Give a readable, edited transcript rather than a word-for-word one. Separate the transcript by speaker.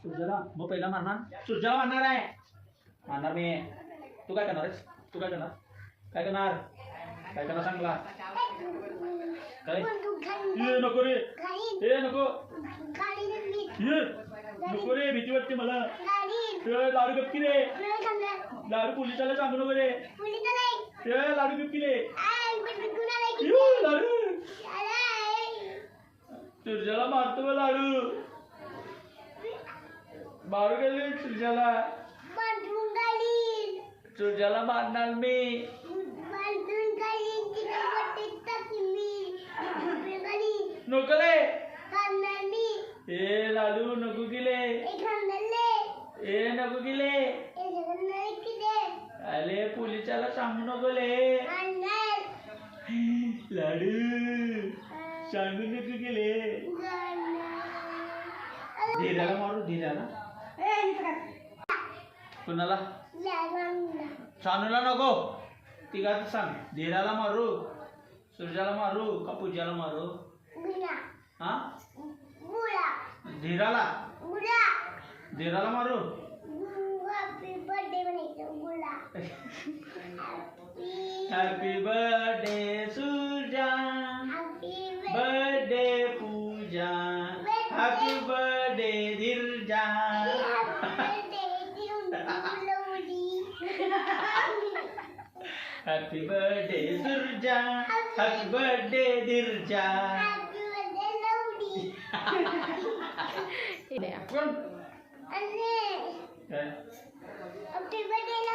Speaker 1: सूर्याला मग पहिला मारणार, सूर्याला मारणार आहे, मारणार मी. तू काय करणार आहेस? तू काय करणार? काय करणार? काय करणार सांग मला. काय ये नको रे, हे नको ये नको रे, भीती वाटते मला. लाडू गपकी रे, लाडू पोलिसाला सांगू नको रे. लाडू गपकी रे, लाडू सूर्याला मारतो बा लाडू. मारू गेले सूर्याला, सूर्याला मारणार मी. नको रे, ए लाडू नको गेले, ए नको गेले. अरे पोलिसाला सांगू नको ले लाडू, सांगू नको गेले. धीराला मारू, धीराला. कुणाला? सानूला नको, तिघात सांग. धीराला मारू, सूर्याला मारू का पूजाला मारू? हा धीराला, धीराला मारू. हॅपी बर्थडे सूर्या, बर्थडे पूजा, हॅपी बर्थडे धीरजा. Happy birthday Surya, happy birthday धीरजा. कोण? Happy birthday